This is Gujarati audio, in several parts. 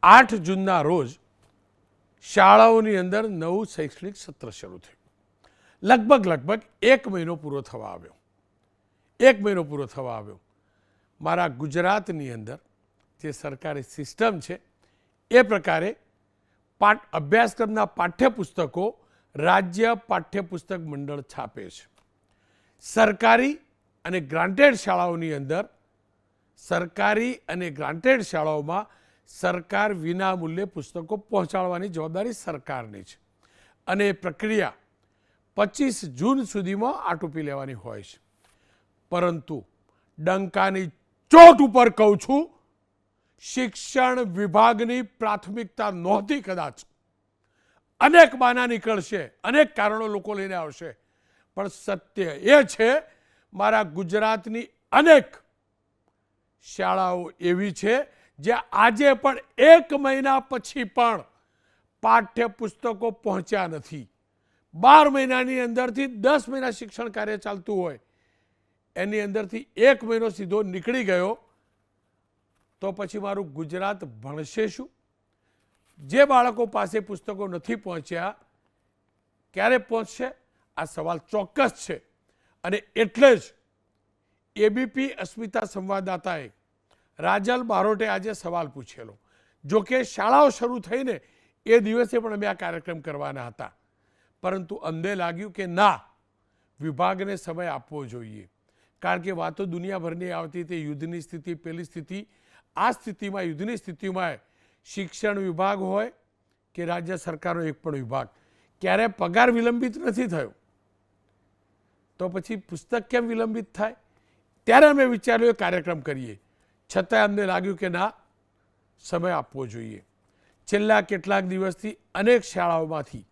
8 જૂનના રોજ શાળાઓની અંદર નવું શૈક્ષણિક સત્ર શરૂ થયું. લગભગ 1 મહિનો પૂરો થવા આવ્યો. 1 મહિનો પૂરો થવા આવ્યો. મારા ગુજરાતની અંદર જે સરકારી સિસ્ટમ છે એ પ્રકારે અભ્યાસક્રમના પાઠ્યપુસ્તકો રાજ્ય પાઠ્યપુસ્તક મંડળ છાપે છે. સરકારી અને ગ્રાન્ટેડ શાળાઓની અંદર સરકારી અને ગ્રાન્ટેડ શાળાઓમાં સરકાર વિના મૂલ્યે પુસ્તકો પહોંચાડવાની જવાબદારી સરકારની છે અને એ પ્રક્રિયા 25 જૂન સુધીમાં આટોપી લેવાની હોય છે. પરંતુ ડંકાની ચોટ ઉપર કહું છું, શિક્ષણ વિભાગની પ્રાથમિકતા નહોતી. કદાચ અનેક બહાના નીકળશે, અનેક કારણો લોકો લઈને આવશે, પણ સત્ય એ છે મારા ગુજરાતની અનેક શાળાઓ એવી છે જે આજે પણ 1 મહિના પછી પણ પાઠ્યપુસ્તકો પહોંચ્યા નથી. 12 મહિનાની અંદરથી 10 મહિના શિક્ષણ કાર્ય ચાલતું હોય, એની અંદરથી 1 મહિનો સીધો નીકળી ગયો તો પછી મારું ગુજરાત ભણશે શું? જે બાળકો પાસે પુસ્તકો નથી પહોંચ્યા ક્યારે પહોંચશે? આ સવાલ ચોક્કસ છે. અને એટલે જ એબીપી અસ્મિતા સંવાદદાતાએ રાજલ બારોટે આજે સવાલ પૂછેલો. જોકે શાળાઓ શરૂ થઈને એ દિવસે પણ અમે આ કાર્યક્રમ કરવાના હતા, પરંતુ અમને લાગ્યું કે ના, વિભાગને સમય આપવો જોઈએ. કારણ કે વાતો દુનિયાભરની આવતી તે યુદ્ધની સ્થિતિ, પેલી સ્થિતિ. આ સ્થિતિમાં, યુદ્ધની સ્થિતિમાં શિક્ષણ વિભાગ હોય કે રાજ્ય સરકારનો એક પણ વિભાગ ક્યારે પગાર વિલંબિત નથી થયો, તો પછી પુસ્તક કેમ વિલંબિત થાય? ત્યારે અમે વિચાર્યું એ કાર્યક્રમ કરીએ. છતાં અમને લાગ્યું કે ના, સમય આપવો જોઈએ. છેલ્લા કેટલાક દિવસથી અનેક શાળાઓમાંથી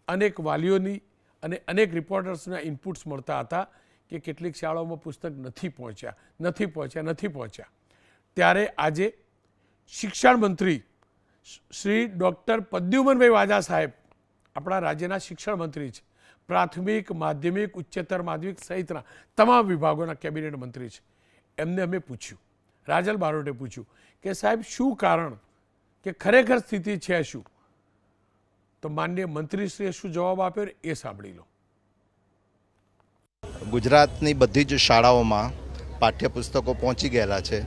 અનેક વાલીઓની અને અનેક રિપોર્ટર્સના ઇનપુટ્સ મળતા હતા કે કેટલીક શાળાઓમાં પુસ્તક નથી પહોંચ્યા. ત્યારે આજે શિક્ષણ મંત્રી શ્રી ડૉક્ટર પ્રદ્યુમનભાઈ વાજા સાહેબ આપણા રાજ્યના શિક્ષણ મંત્રી છે. પ્રાથમિક, માધ્યમિક, ઉચ્ચતર માધ્યમિક સહિતના તમામ વિભાગોના કેબિનેટ મંત્રી છે. એમને અમે પૂછ્યું, રાજલ બારોટે પૂછ્યું કે સાહેબ શું કારણ, કે ખરેખર સ્થિતિ છે શું? તો માનનીય મંત્રીશ્રીએ શું જવાબ આપ્યો એ સાંભળી લો. ગુજરાતની બધી જ શાળાઓમાં પાઠ્યપુસ્તકો પહોંચી ગયેલા છે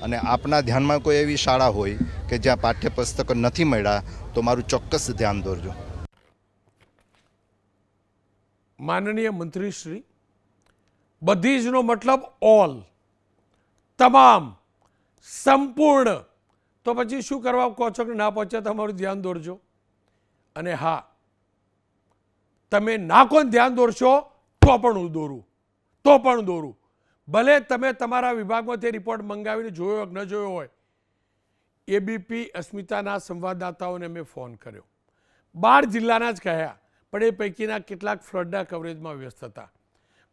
અને આપના ધ્યાનમાં કોઈ એવી શાળા હોય કે જ્યાં પાઠ્યપુસ્તકો નથી મળ્યા તો મારું ચોક્કસ ધ્યાન દોરજો. માનનીય મંત્રીશ્રી, બધી જનો મતલબ ઓલ, તમામ, સંપૂર્ણ. તો પછી શું કરવા કહો છો કે ના પહોંચે? તમારું ધ્યાન દોરજો. અને હા, તમે ના કોણ ધ્યાન દોરશો તો પણ હું દોરું. ભલે તમે તમારા વિભાગમાં તે રિપોર્ટ મંગાવીને જોયો ન જોયો હોય. એબીપી અસ્મિતાના સંવાદદાતાઓને મેં ફોન કર્યો. 12 જિલ્લાના જ કહ્યા, પણ એ પૈકીના કેટલાક ફ્લડના કવરેજમાં વ્યસ્ત હતા.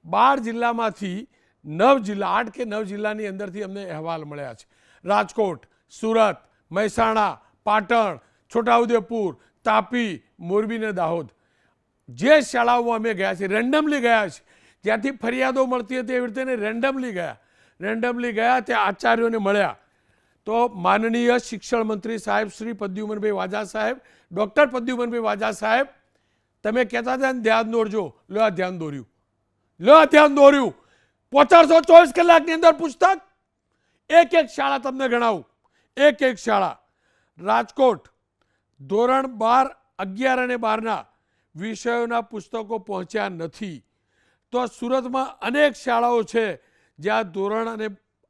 12 જિલ્લામાંથી 9 જિલ્લા, 8 કે 9 જિલ્લાની અંદરથી અમને અહેવાલ મળ્યા છે. રાજકોટ, સુરત, મહેસાણા, પાટણ, છોટાઉદેપુર, તાપી, મોરબી ને દાહોદ, જે શાળાઓમાં અમે ગયા છીએ, રેન્ડમલી ગયા છે. જ્યાંથી ફરિયાદો મળતી હતી એવી રીતે રેન્ડમલી ગયા. ત્યાં આચાર્યોને મળ્યા. તો માનનીય શિક્ષણ મંત્રી સાહેબ શ્રી પ્રદ્યુમનભાઈ વાજા સાહેબ, ડૉક્ટર પ્રદ્યુમનભાઈ વાજા સાહેબ, તમે કહેતા હતા ને ધ્યાન દોરજો. લો આ ધ્યાન દોર્યું. 1424 કલાકની અંદર પુસ્તક એક શાળા તમને ગણાવું. એક શાળા રાજકોટ ધોરણ 12, 11 અને 12ના વિષયોના પુસ્તકો પહોંચ્યા નથી. તો સુરતમાં અનેક શાળાઓ છે જ્યાં ધોરણ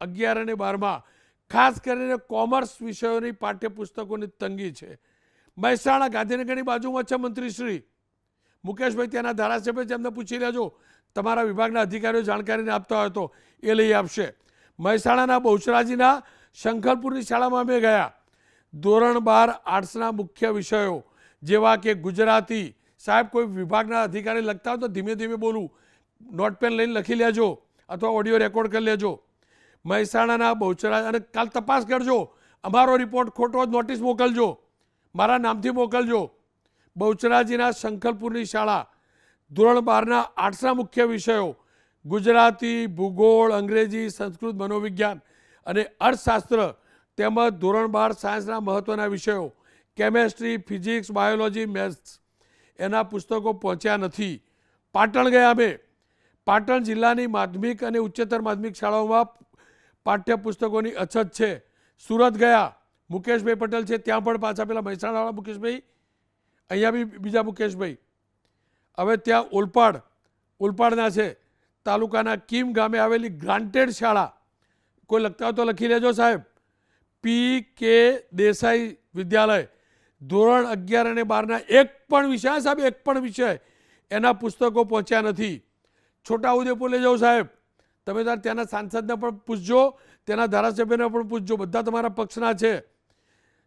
11 અને 12માં ખાસ કરીને કોમર્સ વિષયોની પાઠ્યપુસ્તકોની તંગી છે. મહેસાણા, ગાંધીનગરની બાજુમાં છે મંત્રીશ્રી મુકેશભાઈ, ત્યાંના ધારાસભ્ય છે, એમને પૂછી લેજો. તમારા વિભાગના અધિકારીઓ જાણકારીને આપતા હોય તો એ લઈ આપશે. મહેસાણાના બહુચરાજીના શંખલપુરની શાળામાં અમે ગયા. ધોરણ 12 આર્ટ્સના મુખ્ય વિષયો જેવા કે ગુજરાતી, સાહેબ કોઈ વિભાગના અધિકારી લખતા હોય તો ધીમે ધીમે બોલું, નોટપેન લઈને લખી લેજો અથવા ઓડિયો રેકોર્ડ કરી લેજો. મહેસાણાના બહુચરાજી, અને કાલ તપાસ કરજો, અમારો રિપોર્ટ ખોટો નોટિસ મોકલજો, મારા નામથી મોકલજો. બહુચરાજીના શંખલપુરની શાળા ધોરણ 12ના આર્ટ્સના મુખ્ય વિષયો ગુજરાતી, ભૂગોળ, અંગ્રેજી, સંસ્કૃત, મનોવિજ્ઞાન અને અર્થશાસ્ત્ર તેમજ ધોરણ 12 સાયન્સના મહત્ત્વના વિષયો કેમેસ્ટ્રી, ફિઝિક્સ, બાયોલોજી, મેથ્સ એના પુસ્તકો પહોંચ્યા નથી. પાટણ ગયા અમે. પાટણ જિલ્લાની માધ્યમિક અને ઉચ્ચતર માધ્યમિક શાળાઓમાં પાઠ્યપુસ્તકોની અછત છે. સુરત ગયા, મુકેશભાઈ પટેલ છે, ત્યાં પણ પાછા પેલા મહેસાણાવાળા મુકેશભાઈ, અહીંયા બી બીજા મુકેશભાઈ. હવે ત્યાં ઓલપાડના છે, તાલુકાના કીમ ગામે આવેલી ગ્રાન્ટેડ શાળા, કોઈ લખતા હોય તો લખી લેજો સાહેબ, PK દેસાઈ વિદ્યાલય, ધોરણ 11 અને 12ના એક પણ વિષય સાહેબ, એક પણ વિષય એના પુસ્તકો પહોંચ્યા નથી. છોટાઉદેપુર લઈ જાઓ સાહેબ, તમે તાર ત્યાંના સાંસદને પણ પૂછજો, તેના ધારાસભ્યને પણ પૂછજો, બધા તમારા પક્ષના છે.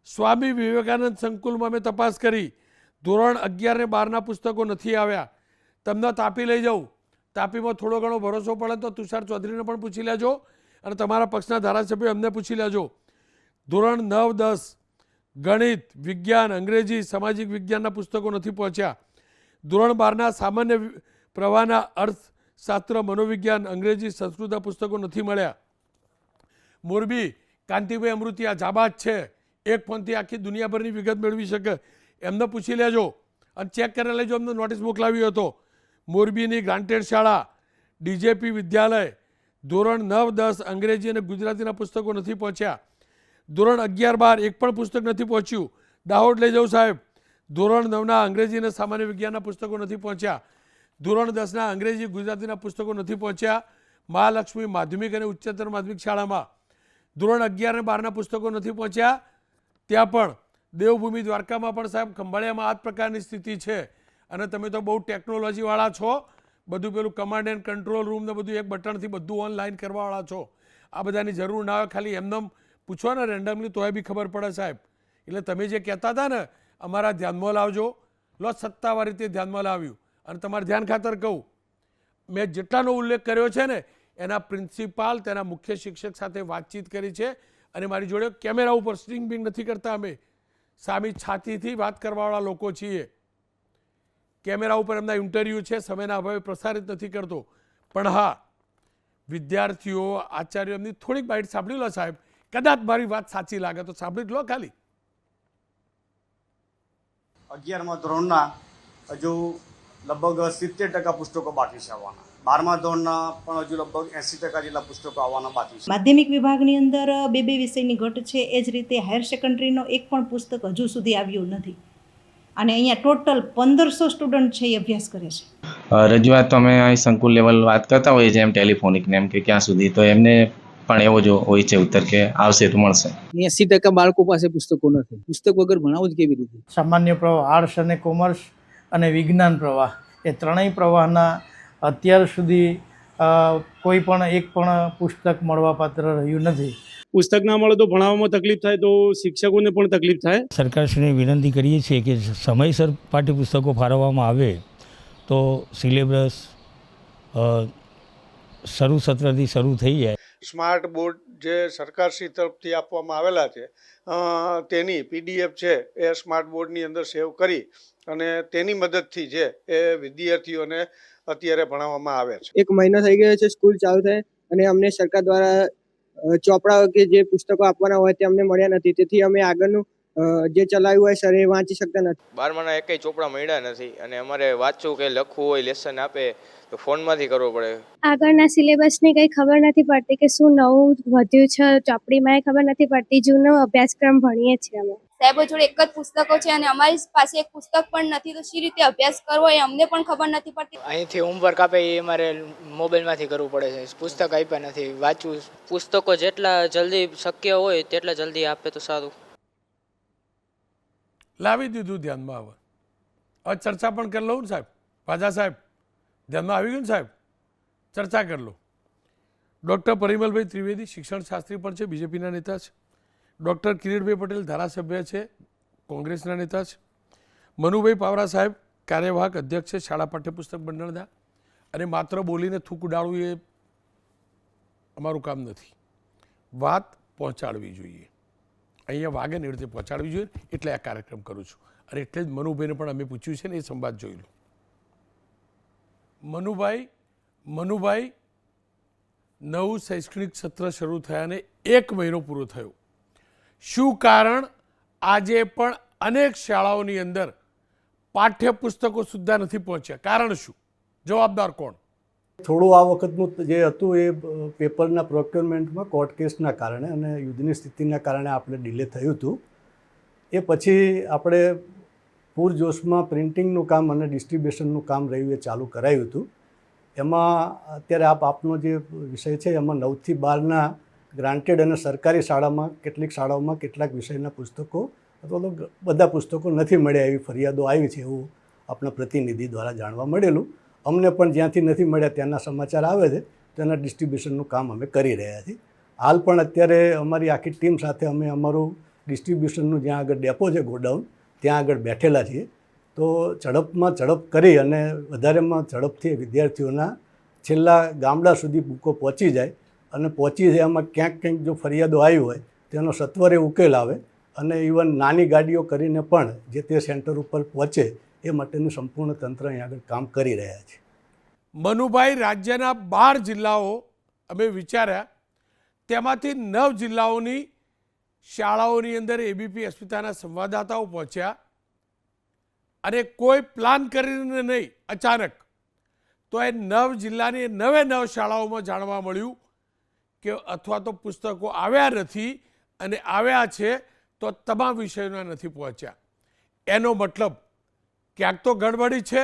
સ્વામી વિવેકાનંદ સંકુલમાં મેં તપાસ કરી, ધોરણ 11 અને 12ના પુસ્તકો નથી આવ્યા. તમને તાપી લઈ જાઉં, તાપીમાં થોડો ઘણો ભરોસો પડે તો તુષાર ચૌધરીને પણ પૂછી લેજો અને તમારા પક્ષના ધારાસભ્યો એમને પૂછી લેજો. ધોરણ 9, 10 ગણિત, વિજ્ઞાન, અંગ્રેજી, સામાજિક વિજ્ઞાનના પુસ્તકો નથી પહોંચ્યા. ધોરણ 12ના સામાન્ય પ્રવાહના અર્થશાસ્ત્ર, મનોવિજ્ઞાન, અંગ્રેજી, સંસ્કૃતના પુસ્તકો નથી મળ્યા. મોરબી કાંતિભાઈ અમૃતિયા જાબાજ છે, એક ફોનથી આખી દુનિયાભરની વિગત મેળવી શકે, એમને પૂછી લેજો અને ચેક કરી લેજો. એમને નોટિસ મોકલાવી હતો. મોરબીની ગ્રાન્ટેડ શાળા DJP વિદ્યાલય, ધોરણ 9, 10 અંગ્રેજી અને ગુજરાતીના પુસ્તકો નથી પહોંચ્યા. ધોરણ 11, 12 એક પણ પુસ્તક નથી પહોંચ્યું. દાહોદ લઈ જાઉં સાહેબ, ધોરણ 9ના અંગ્રેજી અને સામાન્ય વિજ્ઞાનના પુસ્તકો નથી પહોંચ્યા. ધોરણ 10ના અંગ્રેજી, ગુજરાતીના પુસ્તકો નથી પહોંચ્યા. મહાલક્ષ્મી માધ્યમિક અને ઉચ્ચતર માધ્યમિક શાળામાં ધોરણ 11 અને 12ના પુસ્તકો નથી પહોંચ્યા. ત્યાં પણ દેવભૂમિ દ્વારકામાં પણ સાહેબ ખંભાળિયામાં આ જ પ્રકારની સ્થિતિ છે. અને તમે તો બહુ ટેકનોલોજીવાળા છો, બધું પેલું કમાન્ડ એન્ડ કંટ્રોલ રૂમ ને બધું એક બટનથી બધું ઓનલાઈન કરવાવાળા છો. આ બધાની જરૂર ના હોય, ખાલી એમને પૂછો ને રેન્ડમલી તોય બી ખબર પડે સાહેબ. એટલે તમે જે કહેતા હતા ને અમારા ધ્યાનમાં લાવજો, લો સત્તાવાર રીતે ધ્યાનમાં લાવ્યું. અને તમારે ધ્યાન ખાતર કહું, મેં જેટલાનો ઉલ્લેખ કર્યો છે ને એના પ્રિન્સિપાલ, તેના મુખ્ય શિક્ષક સાથે વાતચીત કરી છે. અને મારી જોડે કેમેરા ઉપર સ્ટ્રિંગ બિંગ નથી કરતા, અમે સામી છાતીથી વાત કરવાવાળા લોકો છીએ. કેમેરા ઉપર એમના ઇન્ટરવ્યૂ છે, સમયના અભાવે પ્રસારિત નથી કરતો. પણ હા, વિદ્યાર્થીઓ, આચાર્યો એમની થોડીક બાઇટ સાંભળી લો સાહેબ, કદાચ મારી વાત સાચી લાગે તો સાંભળી લો ખાલી. 11મા ધોરણના હજુ લગભગ 70% પુસ્તકો બાકી છે આવવાના. 12મા ધોરણના પણ હજુ લગભગ 80% જેટલા પુસ્તકો આવવાના બાકી છે. માધ્યમિક વિભાગની અંદર 2 વિષયની ઘટ છે. એ જ રીતે હાયર સેકન્ડરીનો એક પણ પુસ્તક હજુ સુધી આવ્યું નથી. અને અહીંયા ટોટલ 1500 સ્ટુડન્ટ છે એ અભ્યાસ કરે છે. રજૂઆત તો અમે અહીં સંકુલ લેવલ વાત કરતા હોઈએ છીએ, એમ ટેલિફોનિક ને એમ કે ક્યાં સુધી, તો એમને પણ એવો જ હોય છે ઉત્તર કે આવશે તો મળશે. 80% બાળકો પાસે પુસ્તકો નથી. પુસ્તક વગર ભણાવવું જ કેવી રીતે? સામાન્ય પ્રવાહ, આર્ટ્સ અને કોમર્સ અને વિજ્ઞાન પ્રવાહ, એ ત્રણેય પ્રવાહના અત્યાર સુધી કોઈ પણ એક પણ પુસ્તક મળવાપાત્ર રહ્યું નથી. પુસ્તક ના મળે તો ભણાવવામાં તકલીફ થાય, તો શિક્ષકોને પણ તકલીફ થાય. સરકારશ્રીને વિનંતી કરીએ છીએ કે સમયસર પાઠ્યપુસ્તકો ફાળવવામાં આવે તો સિલેબસ સત્રથી શરૂ થઈ જાય. સ્માર્ટ બોર્ડ જે સરકારશ્રી તરફથી આપવામાં આવેલા છે તેની PDF છે એ સ્માર્ટ બોર્ડની અંદર સેવ કરી અને તેની મદદથી છે એ વિદ્યાર્થીઓને અત્યારે ભણાવવામાં આવે છે. 1 મહિનો થઈ ગયો છે સ્કૂલ ચાલુ થાય અને અમને સરકાર દ્વારા ચોપડાઓ કે જે પુસ્તકો આપવાના હોય તે અમને મળ્યા નથી. તેથી અમે આગળનું જે ચલાવ્યું હોય સર એ વાંચી શકતા નથી. 12માના એકેય ચોપડા મળ્યા નથી અને અમારે વાંચવું કે લખવું હોય, લેસન આપે તો ફોનમાંથી કરવો પડે. આગળના સિલેબસની કંઈ ખબર નથી પડતી કે શું નવું વધ્યું છે ચોપડીમાં, એ ખબર નથી પડતી. જૂનો અભ્યાસક્રમ ભણીએ છીએ અમે. સાહેબો જોડે એક જ પુસ્તકો છે અને અમારી પાસે એક પુસ્તક પણ નથી, તો શી રીતે અભ્યાસ કરવો એ અમને પણ ખબર નથી પડતી. અહીંથી હોમવર્ક આપે એ અમારે મોબાઈલમાંથી કરવું પડે છે. પુસ્તક આપ્યા નથી, વાંચવું. પુસ્તકો જેટલા જલ્દી શક્ય હોય તેટલા જલ્દી આપે તો સારું. લાવી દીધું ધ્યાનમાં. હવે ચર્ચા પણ કરી લઉં ને સાહેબ, પાજા સાહેબ ધ્યાનમાં આવી ગયું ને સાહેબ, ચર્ચા કરી લો. ડૉક્ટર પરિમલભાઈ ત્રિવેદી શિક્ષણ શાસ્ત્રી પણ છે, BJPના નેતા છે. ડૉક્ટર કિરીટભાઈ પટેલ ધારાસભ્ય છે, કોંગ્રેસના નેતા છે. મનુભાઈ પાવરા સાહેબ કાર્યવાહક અધ્યક્ષ છે શાળા પાઠ્યપુસ્તક મંડળના. અને માત્ર બોલીને થૂક ઉડાડવું એ અમારું કામ નથી, વાત પહોંચાડવી જોઈએ. અહીંયા વાગે ને એ રીતે પહોંચાડવી જોઈએ, એટલે આ કાર્યક્રમ કરું છું. અને એટલે જ મનુભાઈને પણ અમે પૂછ્યું છે ને, એ સંવાદ જોઈ લો. મનુભાઈ નવું શૈક્ષણિક સત્ર શરૂ થયાને 1 મહિનો પૂરો થયો. શું કારણ આજે પણ અનેક શાળાઓની અંદર પાઠ્યપુસ્તકો સુદ્ધા નથી પહોંચ્યા? કારણ શું? જવાબદાર કોણ? થોડું આ વખતનું જે હતું એ પેપરના પ્રોક્યોરમેન્ટમાં કોર્ટ કેસના કારણે અને યુદ્ધની સ્થિતિના કારણે આપણે ડિલે થયું હતું. એ પછી આપણે પૂરજોશમાં પ્રિન્ટિંગનું કામ અને ડિસ્ટ્રીબ્યુશનનું કામ રહ્યું એ ચાલુ કરાયું હતું. એમાં અત્યારે આપનો જે વિષય છે એમાં 9 થી 12ના ગ્રાન્ટેડ અને સરકારી શાળામાં કેટલીક શાળાઓમાં કેટલાક વિષયના પુસ્તકો અથવા તો બધા પુસ્તકો નથી મળ્યા એવી ફરિયાદો આવી છે, એવું આપણા પ્રતિનિધિ દ્વારા જાણવા મળેલું. અમને પણ જ્યાંથી નથી મળ્યા ત્યાંના સમાચાર આવે છે, તેના ડિસ્ટ્રીબ્યુશનનું કામ અમે કરી રહ્યા છીએ. હાલ પણ અત્યારે અમારી આખી ટીમ સાથે અમે અમારું ડિસ્ટ્રીબ્યુશનનું જ્યાં આગળ ડેપો છે ગોડાઉન ત્યાં આગળ બેઠેલા છીએ. તો ઝડપમાં ઝડપ કરી અને વધારેમાં ઝડપથી વિદ્યાર્થીઓના છેલ્લા ગામડા સુધી બુકો પહોંચી જાય અને પહોંચી જાય એમાં ક્યાંક જો ફરિયાદો આવી હોય તેનો સત્વરે ઉકેલ આવે અને ઇવન નાની ગાડીઓ કરીને પણ જે તે સેન્ટર ઉપર પહોંચે એ માટેનું સંપૂર્ણ તંત્ર અહીં આગળ કામ કરી રહ્યા છે. મનુભાઈ, રાજ્યના 12 જિલ્લાઓ અમે વિચાર્યા, તેમાંથી 9 જિલ્લાઓની શાળાઓની અંદર એબીપી અસ્મિતાના સંવાદદાતાઓ પહોંચ્યા અને કોઈ પ્લાન કરીને નહીં, અચાનક. તો એ 9 જિલ્લાની 9 શાળાઓમાં જાણવા મળ્યું કે અથવા તો પુસ્તકો આવ્યા નથી અને આવ્યા છે તો તમામ વિષયોના નથી પહોંચ્યા. એનો મતલબ ક્યાંક તો ગડબડી છે.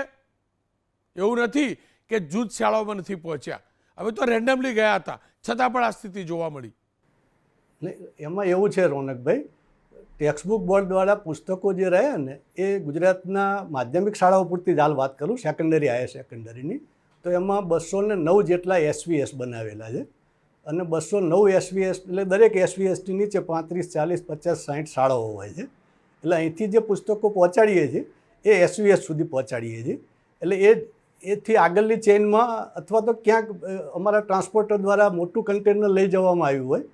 એવું નથી કે જૂથ શાળાઓમાં નથી પહોંચ્યા. હવે તો રેન્ડમલી ગયા હતા છતાં પણ આ સ્થિતિ જોવા મળી. એમાં એવું છે રોનકભાઈ, ટેક્સ્ટબુક બોર્ડ દ્વારા પુસ્તકો જે રહ્યા ને એ ગુજરાતના માધ્યમિક શાળાઓ પૂરતી જ હાલ વાત કરું, સેકન્ડરી હાયર સેકન્ડરીની, તો એમાં 209 જેટલા SVS બનાવેલા છે અને 209 SVS એટલે દરેક SVSની નીચે 35, 40, 50, 60 શાળાઓ હોય છે. એટલે અહીંથી જે પુસ્તકો પહોંચાડીએ છીએ એ SVS સુધી પહોંચાડીએ છીએ. એટલે એથી આગળની ચેઇનમાં અથવા તો ક્યાંક અમારા ટ્રાન્સપોર્ટર દ્વારા મોટું કન્ટેનર લઈ જવામાં આવ્યું હોય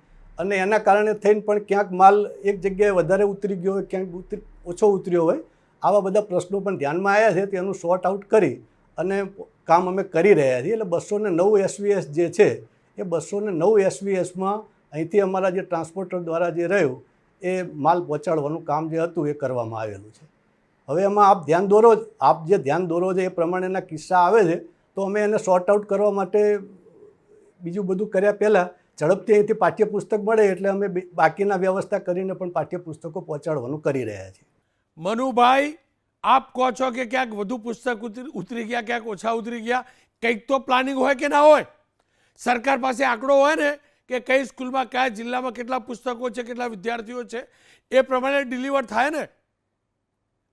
અને એના કારણે થઈને પણ ક્યાંક માલ એક જગ્યાએ વધારે ઉતરી ગયો હોય, ક્યાંક ઓછો ઉતર્યો હોય, આવા બધા પ્રશ્નો પણ ધ્યાનમાં આવ્યા છે. તેનું સોર્ટ આઉટ કરી અને કામ અમે કરી રહ્યા છીએ. એટલે 209 SVS જે છે એ 209 SVSમાં અહીંથી અમારા જે ટ્રાન્સપોર્ટર દ્વારા જે રહ્યું એ માલ પહોંચાડવાનું કામ જે હતું એ કરવામાં આવેલું છે. હવે એમાં આપ જે ધ્યાન દોરો છો એ પ્રમાણેના કિસ્સા આવે છે તો અમે એને સોર્ટ આઉટ કરવા માટે બીજું બધું કર્યા પહેલાં ઝડપથી અહીંથી પાઠ્યપુસ્તક મળે એટલે અમે બાકીના વ્યવસ્થા કરીને પણ પાઠ્યપુસ્તકો પહોંચાડવાનું કરી રહ્યા છીએ. મનુભાઈ, આપ કહો છો કે ક્યાંક વધુ પુસ્તક ઉતરી ગયા, ક્યાંક ઓછા ઉતરી ગયા, કંઈક તો પ્લાનિંગ હોય કે ના હોય? સરકાર પાસે આંકડો હોય ને કે કઈ સ્કૂલમાં કયા જિલ્લામાં કેટલા પુસ્તકો છે, કેટલા વિદ્યાર્થીઓ છે, એ પ્રમાણે ડિલિવર થાય ને.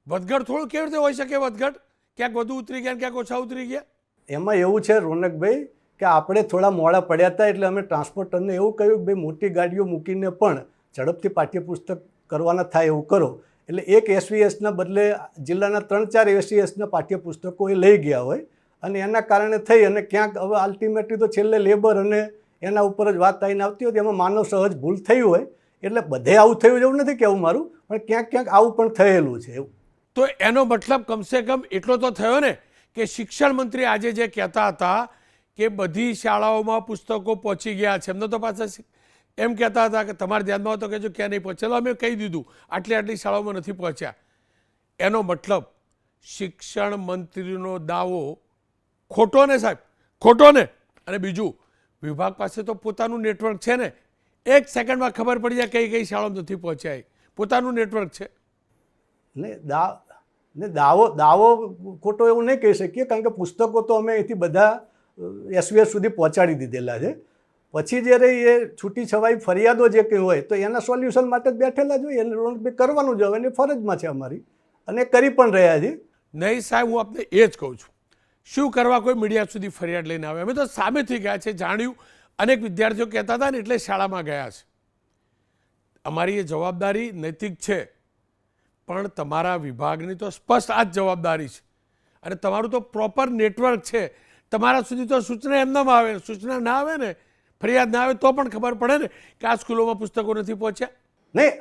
વધઘટ થોડું કેવી રીતે હોઈ શકે? વધઘટ ક્યાંક વધુ ઉતરી ગયા, ક્યાંક ઓછા ઉતરી ગયા. એમાં એવું છે રોનકભાઈ કે આપણે થોડા મોડા પડ્યા હતા એટલે અમે ટ્રાન્સપોર્ટરને એવું કહ્યું કે ભાઈ મોટી ગાડીઓ મૂકીને પણ ઝડપથી પાઠ્યપુસ્તક કરવાના થાય એવું કરો. એટલે એક SVSના બદલે જિલ્લાના 3-4 SVSના પાઠ્યપુસ્તકો એ લઈ ગયા હોય અને એના કારણે થઈ અને ક્યાંક હવે અલ્ટિમેટલી તો છેલ્લે લેબર અને એના ઉપર જ વાત આવીને આવતી હોય, એમાં માનવ સહજ ભૂલ થઈ હોય. એટલે બધે આવું થયું એવું નથી કહેવું મારું, પણ ક્યાંક ક્યાંક આવું પણ થયેલું છે. એવું તો એનો મતલબ કમસે કમ એટલો તો થયો ને કે શિક્ષણ મંત્રી આજે જે કહેતા હતા કે બધી શાળાઓમાં પુસ્તકો પહોંચી ગયા છે, એમને તો પાછા એમ કહેતા હતા કે તમારે ધ્યાનમાં તો કહેજો ક્યાં નહીં પહોંચેલો. અમે કહી દીધું આટલી શાળાઓમાં નથી પહોંચ્યા. એનો મતલબ શિક્ષણ મંત્રીનો દાવો ખોટો ને સાહેબ, ખોટો ને. અને બીજું, વિભાગ પાસે તો પોતાનું નેટવર્ક છે ને, 1 સેકન્ડમાં ખબર પડી જાય કઈ કઈ શાળામાં નથી પહોંચ્યા. પોતાનું નેટવર્ક છે ને દાવો ખોટો એવું નહીં કહી શકીએ, કારણ કે પુસ્તકો તો અમે અહીંથી બધા SVS સુધી પહોંચાડી દીધેલા છે. પછી જ્યારે એ છૂટી છવાઈ ફરિયાદો જે કંઈ હોય તો એના સોલ્યુશન માટે જ બેઠેલા જોઈએ, એને કરવાનું જ હોય, એની ફરજમાં છે અમારી અને કરી પણ રહ્યા છીએ. નહીં સાહેબ, હું આપને એ જ કહું છું, શું કરવા કોઈ મીડિયા સુધી ફરિયાદ લઈને આવે? અમે તો સામેથી ગયા છે, જાણ્યું, અનેક વિદ્યાર્થીઓ કહેતા હતા ને એટલે શાળામાં ગયા છે. અમારી એ જવાબદારી નૈતિક છે, પણ તમારા વિભાગની તો સ્પષ્ટ આ જ જવાબદારી છે અને તમારું તો પ્રોપર નેટવર્ક છે. તમારા સુધી તો સૂચના એમનામ આવે, સૂચના ના આવે ને, ફરિયાદ ના આવે તો પણ ખબર પડે ને કે આ સ્કૂલોમાં પુસ્તકો નથી પહોંચ્યા. નહીં,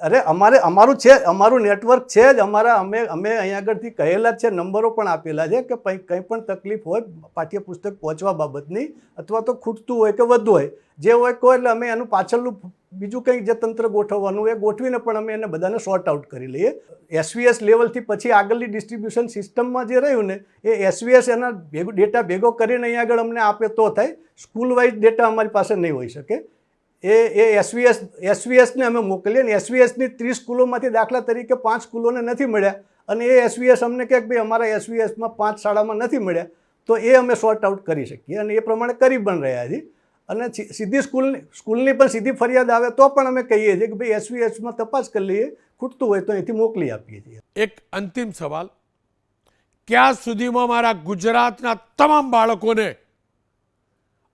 અરે અમારું છે, અમારું નેટવર્ક છે જ. અમે અહીંયા આગળથી કહેલા જ છે, નંબરો પણ આપેલા છે કે કંઈ પણ તકલીફ હોય પાઠ્યપુસ્તક પહોંચવા બાબતની અથવા તો ખૂટતું હોય કે વધુ હોય, જે હોય કહો એટલે અમે એનું પાછળનું બીજું કંઈક જે તંત્ર ગોઠવવાનું એ ગોઠવીને પણ અમે એને બધાને સોર્ટ આઉટ કરી લઈએ. SVS લેવલથી પછી આગળની ડિસ્ટ્રીબ્યુશન સિસ્ટમમાં જે રહ્યું ને એ SVS એના ડેટા ભેગો કરીને અહીંયા આગળ અમને આપે તો થાય. સ્કૂલ વાઇઝ ડેટા અમારી પાસે નહીં હોઈ શકે. એ SVSને અમે મોકલીએ ને SVSની 30 સ્કૂલોમાંથી દાખલા તરીકે 5 સ્કૂલોને નથી મળ્યા અને એ SVS અમને કહે કે ભાઈ અમારા SVSમાં 5 શાળામાં નથી મળ્યા, તો એ અમે સોર્ટ આઉટ કરી શકીએ અને એ પ્રમાણે કરી પણ રહ્યા છીએ. અને સીધી સ્કૂલની પણ સીધી ફરિયાદ આવે તો પણ અમે કહીએ છીએ કે ભાઈ SVSમાં તપાસ કરી લઈએ, ખૂટતું હોય તો અહીંથી મોકલી આપીએ છીએ. એક અંતિમ સવાલ, ક્યાં સુધીમાં મારા ગુજરાતના તમામ બાળકોને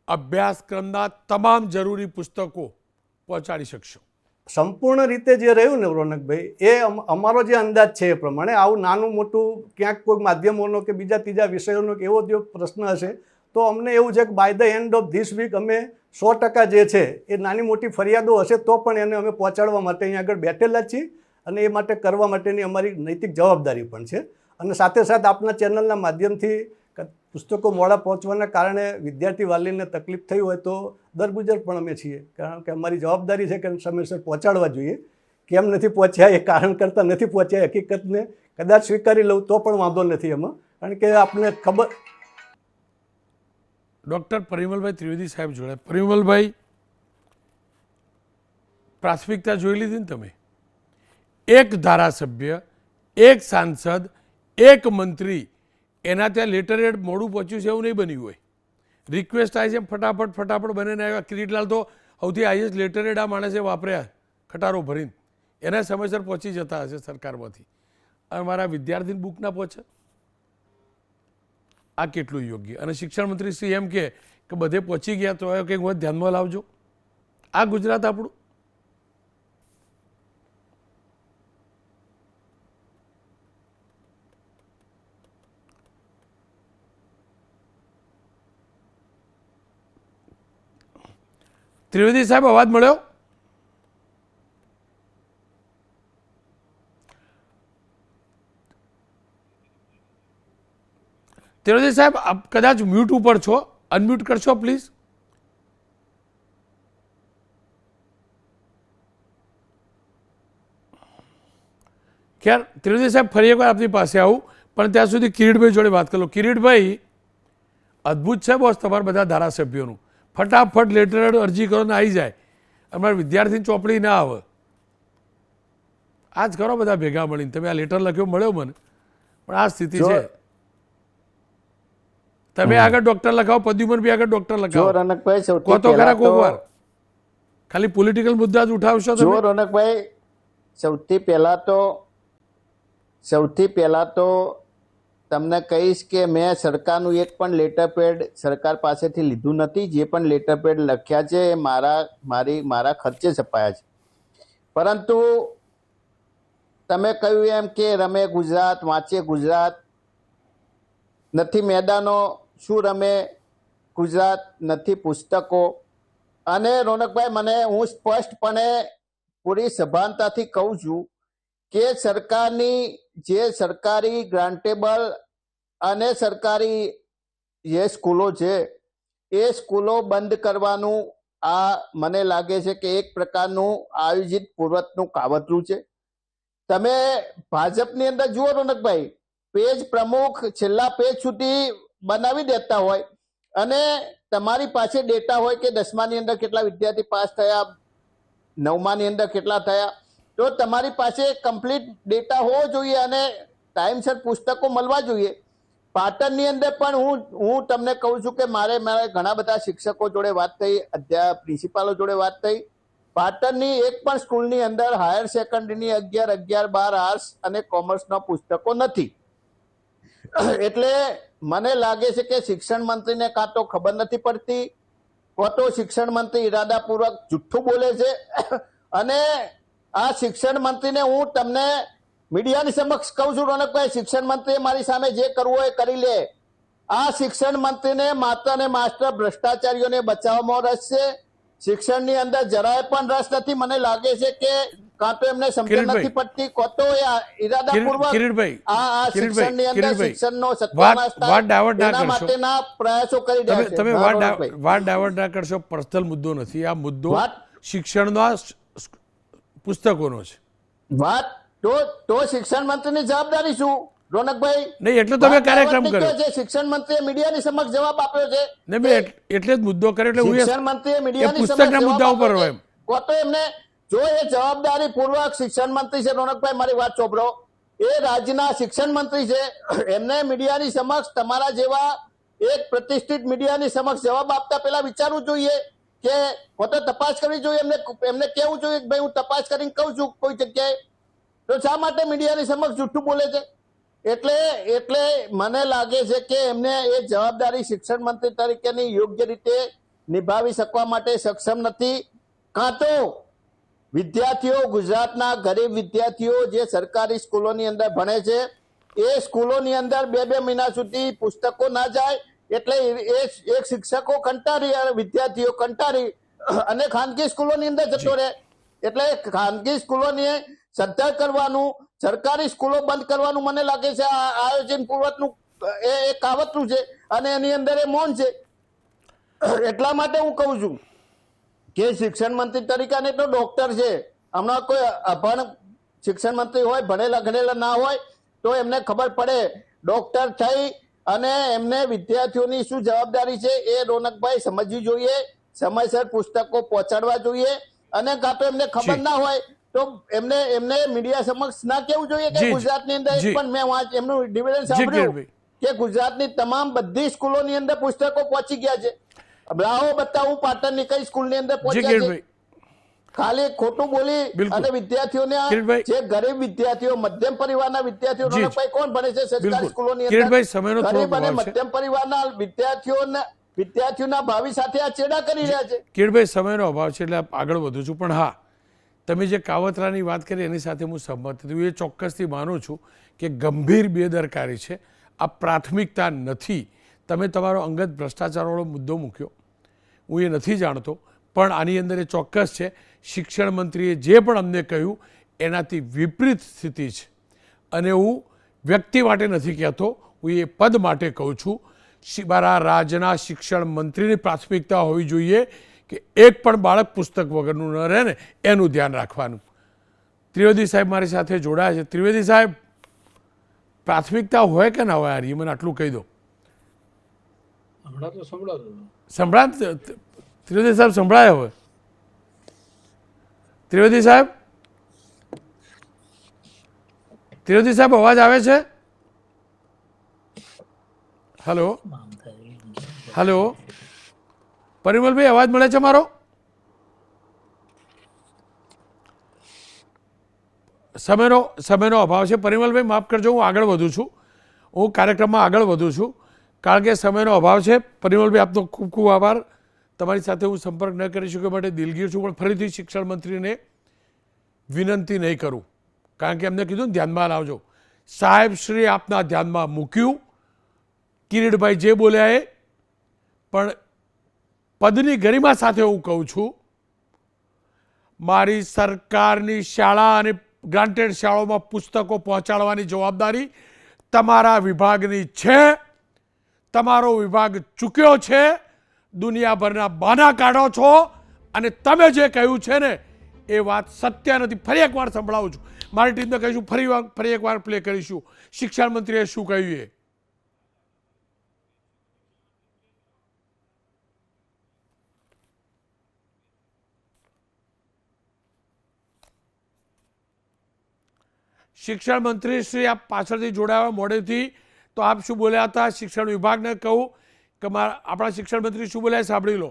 અભ્યાસક્રમના તમામ જરૂરી પુસ્તકો પહોંચાડી શકશો? સંપૂર્ણ રીતે જે રહ્યું ને રોનકભાઈ, એ અમારો જે અંદાજ છે એ પ્રમાણે આવું નાનું મોટું ક્યાંક કોઈ માધ્યમોનો કે બીજા ત્રીજા વિષયોનો કે એવો જો પ્રશ્ન હશે તો અમને એવું છે કે by the end of this week અમે 100% જે છે એ નાની મોટી ફરિયાદો હશે તો પણ એને અમે પહોંચાડવા માટે અહીંયા આગળ બેઠેલા છીએ અને એ માટે કરવા માટેની અમારી નૈતિક જવાબદારી પણ છે. અને સાથે સાથે આપના ચેનલના માધ્યમથી પુસ્તકો મોડા પહોંચવાના કારણે વિદ્યાર્થી વાલીને તકલીફ થઈ હોય તો દરગુજર પણ અમે છીએ, કારણ કે અમારી જવાબદારી છે કે સમયસર પહોંચાડવા જોઈએ. કેમ નથી પહોંચ્યા એ કારણ કરતાં નથી પહોંચ્યા હકીકતને કદાચ સ્વીકારી લઉં તો પણ વાંધો નથી એમાં, કારણ કે આપને ખબર. ડૉક્ટર પરિમલભાઈ ત્રિવેદી સાહેબ જોડે. પરિમલભાઈ, પ્રાથમિકતા જોઈ લીધી ને તમે? એક ધારાસભ્ય, એક સાંસદ, એક મંત્રી, એના ત્યાં લેટરેડ મોડું પહોંચ્યું છે એવું નહીં બન્યું હોય. રિક્વેસ્ટ થાય છે ફટાફટ બનીને આવ્યા. કિરીટલાલ તો સૌથી હાઈએસ્ટ લેટરેડ આ માણસે વાપર્યા ખટારો ભરીને, એના સમયસર પહોંચી જતા હશે સરકારમાંથી, અને મારા વિદ્યાર્થીની બુક ના પહોંચે. આ કેટલું યોગ્ય? અને શિક્ષણ મંત્રી શ્રી એમ કે બધે પહોંચી ગયા તો કંઈક વખત ધ્યાનમાં લાવજો. આ ગુજરાત આપણું? ત્રિવેદી સાહેબ, અવાજ મળ્યો? ત્રિવેદી સાહેબ, આપ કદાચ મ્યુટ ઉપર છો, અનમ્યુટ કરશો પ્લીઝ. ખેર, ત્રિવેદી સાહેબ ફરી એકવાર આપની પાસે આવું, પણ ત્યાં સુધી કિરીટભાઈ જોડે વાત કરો. કિરીટભાઈ, અદ્ભુત છે બોસ તમારા બધા ધારાસભ્યોનું. ફટાફટ લેટર અરજી કરો ને આવી જાય. અમારા વિદ્યાર્થીની ચોપડી ના આવે. આ જ કરો બધા ભેગા મળીને. તમે આ લેટર લખ્યો મળ્યો મને, પણ આ સ્થિતિ છે. તમે આગળ ડોક્ટર લખાવો, પદ્યુમન બી આગળ ડોક્ટર લખાવો. કહો તો ખરા કોક વાર. ખાલી પોલિટિકલ મુદ્દા જ ઉઠાવશો તમે? રોનકભાઈ, સૌથી પહેલા તો તમને કહીશ કે મેં સરકારનું એક પણ લેટર પેડ સરકાર પાસેથી લીધું નથી. જે પણ લેટર પેડ લખ્યા છે એ મારા ખર્ચે છપાયા છે. પરંતુ તમે કહ્યું એમ કે રમે ગુજરાત, વાંચે ગુજરાત, નથી મેદાનો, શું રમે ગુજરાત, નથી પુસ્તકો. અને રોનકભાઈ, હું સ્પષ્ટપણે પૂરી સભાનતાથી કહું છું કે સરકારની જે સરકારી ગ્રાન્ટેબલ અને સરકારી જે સ્કૂલો છે એ સ્કૂલો બંધ કરવાનું આ મને લાગે છે કે એક પ્રકારનું આયોજિત પૂર્વતનું કાવતરું છે. તમે ભાજપની અંદર જુઓ રોનકભાઈ, પેજ પ્રમુખ છેલ્લા પેજ સુધી બનાવી દેતા હોય અને તમારી પાસે ડેટા હોય કે 10માની અંદર કેટલા વિદ્યાર્થી પાસ થયા, 9માની અંદર કેટલા થયા, તો તમારી પાસે કમ્પ્લીટ ડેટા હોવો જોઈએ અને ટાઈમસર પુસ્તકો મળવા જોઈએ. પાટણની અંદર પણ હું તમને કહું છું કે મારે ઘણા બધા શિક્ષકો જોડે વાત થઈ, પ્રિન્સિપાલો જોડે વાત થઈ. પાટણની એક પણ સ્કૂલની અંદર હાયર સેકન્ડરીની 11, 12 આર્ટ્સ અને કોમર્સના પુસ્તકો નથી. એટલે મને લાગે છે કે શિક્ષણ મંત્રીને કાં તો ખબર નથી પડતી, કાં તો શિક્ષણ મંત્રી ઇરાદાપૂર્વક જુઠ્ઠું બોલે છે. અને આ શિક્ષણ મંત્રીને હું તમને મીડિયાની સમક્ષ કહું છું રોનકભાઈ, શિક્ષણ મંત્રીએ મારી સામે જે કરવું હોય કરી લે. આ શિક્ષણ મંત્રીને માત્ર ને માત્ર ભ્રષ્ટાચારીઓને બચાવવામાં રસ છે. શિક્ષણની અંદર જરાય પણ રસ નથી. મને લાગે છે કે કાં તો એમને સમજણ નથી પડતી, કાં તો ઇરાદાપૂર્વક આ શિક્ષણની અંદર શિક્ષણનો સત્યાનાશ થાય એના માટેના પ્રયાસો કરી રહ્યા છે. તમે વાત ડાયવર્ટ ના કરશો. પર્સનલ મુદ્દો નથી આ મુદ્દો. શિક્ષણના પુસ્તકોનો છે. વાત તો શિક્ષણ મંત્રીની જવાબદારી શું રોનકભાઈ? નહીં એટલે તમે કાર્યક્રમ કર્યો છે. શિક્ષણ મંત્રીએ મીડિયાની સમક્ષ જવાબ આપ્યો છે. ને મેં એટલે જ મુદ્દો કર્યો એટલે શિક્ષણ મંત્રીએ મીડિયાની પુસ્તકના મુદ્દા ઉપર હોય એમ. તો એમને જો એ જવાબદારી પૂર્વક શિક્ષણ મંત્રી છે રોનકભાઈ, મારી વાત ચોપડો, એ રાજ્યના શિક્ષણ મંત્રી છે, એમને મીડિયાની સમક્ષ તમારા જેવા એક પ્રતિષ્ઠિત મીડિયાની સમક્ષ જવાબ આપતા પહેલા વિચારવું જોઈએ કે પોતે તપાસ કરવી જોઈએ. એમને કેવું જોઈએ કે ભાઈ હું તપાસ કરીને કહું છું કોઈ જગ્યાએ, તો શા માટે મીડિયાની સમક્ષ જૂઠું બોલે છે? એટલે મને લાગે છે કે એમને એ જવાબદારી શિક્ષણ મંત્રી તરીકેની યોગ્ય રીતે નિભાવી શકવા માટે સક્ષમ નથી. કાં તો વિદ્યાર્થીઓ, ગુજરાતના ગરીબ વિદ્યાર્થીઓ જે સરકારી સ્કૂલોની અંદર ભણે છે, એ સ્કૂલોની અંદર 2 મહિના સુધી પુસ્તકો ના જાય એટલે એક શિક્ષકો કંટાળી, વિદ્યાર્થીઓ કંટાળી અને ખાનગી સ્કૂલોની અંદર જતો રહે. એટલે ખાનગી સ્કૂલોની સદ્ધર કરવાનું, સરકારી સ્કૂલો બંધ કરવાનું મને લાગે છે આ આયોજન પૂર્વકનું એ કાવતરું છે અને એની અંદર એ મૌન છે. એટલા માટે હું કહું છું કે શિક્ષણ મંત્રી તરીકે તો ડોક્ટર છે, હમણાં કોઈ અભણ શિક્ષણ મંત્રી હોય, ભણેલા ગણેલા ના હોય તો એમને ખબર પડે. ડોક્ટર થઈ અને એમને વિદ્યાર્થીઓની શું જવાબદારી છે એ રોનકભાઈ સમજવી જોઈએ, સમયસર પુસ્તકો પહોંચાડવા જોઈએ. અને કાં તો એમને ખબર ના હોય તો એમને મીડિયા સમક્ષ ના કેવું જોઈએ કે ગુજરાતની અંદર પણ મેં એમનું ડિવિડન્ડ સાંભળ્યું કે ગુજરાતની તમામ બધી સ્કૂલોની અંદર પુસ્તકો પહોંચી ગયા છે. લાવો બતાવું પાટણની કઈ સ્કૂલની અંદર પહોંચ્યા છે. ખાલી ખોટું બોલી અને વિદ્યાર્થીઓને, જે ગરીબ વિદ્યાર્થીઓ, મધ્યમ પરિવારના વિદ્યાર્થીઓ, રોનકભાઈ કોણ ભણે છે સરકારી સ્કૂલોની અંદર? ગરીબ અને મધ્યમ પરિવારના વિદ્યાર્થીઓના ભાવિ સાથે આ ચેડા કરી રહ્યા છે. કિરીટભાઈ, સમયનો અભાવ છે એટલે આગળ વધુ છું, પણ હા, તમે જે કાવતરાની વાત કરી એની સાથે હું સહમત છું. એ ચોક્કસથી માનું છું કે ગંભીર બેદરકારી છે, આ પ્રાથમિકતા નથી. તમે તમારો અંગત ભ્રષ્ટાચારવાળો મુદ્દો મૂક્યો, હું એ નથી જાણતો, પણ આની અંદર એ ચોક્કસ છે. શિક્ષણ મંત્રીએ જે પણ અમને કહ્યું એનાથી વિપરીત સ્થિતિ છે. અને હું વ્યક્તિ માટે નથી કહેતો, હું એ પદ માટે કહું છું. મારા રાજ્યના શિક્ષણ મંત્રીની પ્રાથમિકતા હોવી જોઈએ કે એક પણ બાળક પુસ્તક વગરનું ન રહે ને એનું ધ્યાન રાખવાનું. ત્રિવેદી સાહેબ મારી સાથે જોડાયા છે. ત્રિવેદી સાહેબ, પ્રાથમિકતા હોય કે ના હોય? મને આટલું કહી દો. સંભળાય? ત્રિવેદી સાહેબ સંભળાય? હવે ત્રિવેદી સાહેબ, ત્રિવેદી સાહેબ અવાજ આવે છે? હલો હલો, પરિમલભાઈ અવાજ મળે છે મારો? સમયનો અભાવ છે. પરિમલભાઈ માફ કરજો, હું આગળ વધું છું, હું કાર્યક્રમમાં આગળ વધું છું કારણ કે સમયનો અભાવ છે. પરિમલભાઈ, આપનો ખૂબ ખૂબ આભાર. તમારી સાથે હું સંપર્ક ન કરી શક્યો માટે દિલગીર છું, પણ ફરીથી શિક્ષણ મંત્રીને વિનંતી નહીં કરું કારણ કે એમને કીધું ને ધ્યાનમાં લાવજો. સાહેબ શ્રી આપના ધ્યાનમાં મૂક્યું, કિરીટભાઈ જે બોલ્યા એ, પણ પદની ગરિમા સાથે હું કહું છું, મારી સરકારની શાળા અને ગ્રાન્ટેડ શાળાઓમાં પુસ્તકો પહોંચાડવાની જવાબદારી તમારા વિભાગની છે. તમારો વિભાગ ચૂક્યો છે, દુનિયાભરના બહાના કાઢો છો અને તમે જે કહ્યું છે ને એ વાત સત્ય નથી. ફરી એકવાર સંભળાવું છું, મારી ટીમને કહીશું, ફરી એકવાર પ્લે કરીશું. શિક્ષણ મંત્રીએ શું કહ્યું એ શિક્ષણ મંત્રી શ્રી આપ પાછળથી જોડાયા મોડેથી, તો આપ શું બોલ્યા હતા? શિક્ષણ વિભાગને કહું કે આપણા શિક્ષણ મંત્રી શું બોલ્યા સાંભળી લો.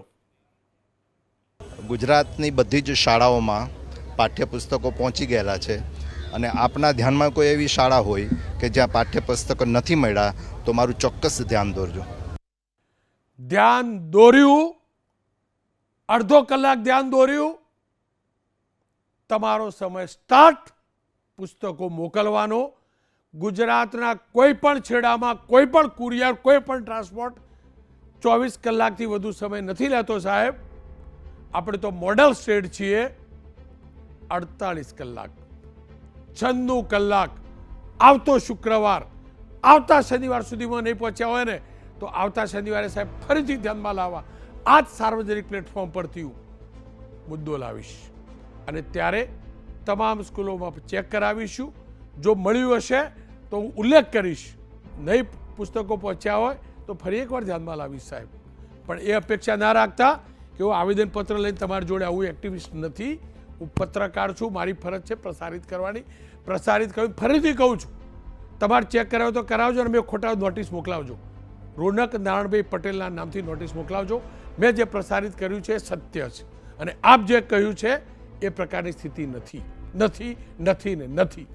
ગુજરાતની બધી જ શાળાઓમાં પાઠ્યપુસ્તકો પહોંચી ગયેલા છે અને આપના ધ્યાનમાં કોઈ એવી શાળા હોય કે જ્યાં પાઠ્યપુસ્તકો નથી મળ્યા તો મારું ચોક્કસ ધ્યાન દોરજો. ધ્યાન દોર્યું, અડધો કલાક ધ્યાન દોર્યું, તમારો સમય સ્ટાર્ટ પુસ્તકો મોકલવાનો. ગુજરાતના કોઈ પણ છેડામાં કોઈ પણ કુરિયર, કોઈ પણ ટ્રાન્સપોર્ટ 24 કલાકથી વધુ સમય નથી લેતો સાહેબ. આપણે તો મોડલ સ્ટેટ છીએ. 48 કલાક, 96 કલાક. આવતો શુક્રવાર, આવતા શનિવાર સુધીમાં નહીં પહોંચ્યા હોય ને તો આવતા શનિવારે સાહેબ ફરીથી ધ્યાનમાં લાવવા આ જ સાર્વજનિક પ્લેટફોર્મ પરથી મુદ્દો લાવીશ અને ત્યારે તમામ સ્કૂલોમાં ચેક કરાવીશું. જો મળ્યું હશે તો હું ઉલ્લેખ કરીશ, નહીં પુસ્તકો પહોંચ્યા હોય તો ફરી એકવાર ધ્યાનમાં લાવીશ સાહેબ. પણ એ અપેક્ષા ના રાખતા કે હું આવેદનપત્ર લઈને તમારી જોડે આવું એક્ટિવિસ્ટ નથી. હું પત્રકાર છું, મારી ફરજ છે પ્રસારિત કરવાની. પ્રસારિત કરવી ફરીથી કહું છું, તમારે ચેક કરાવો તો કરાવજો અને મેં ખોટા નોટિસ મોકલાવજો. રોનક નારણભાઈ પટેલના નામથી નોટિસ મોકલાવજો. મેં જે પ્રસારિત કર્યું છે એ સત્ય છે અને આપ જે કહ્યું છે એ પ્રકારની સ્થિતિ નથી, નથી, નથી ને નથી.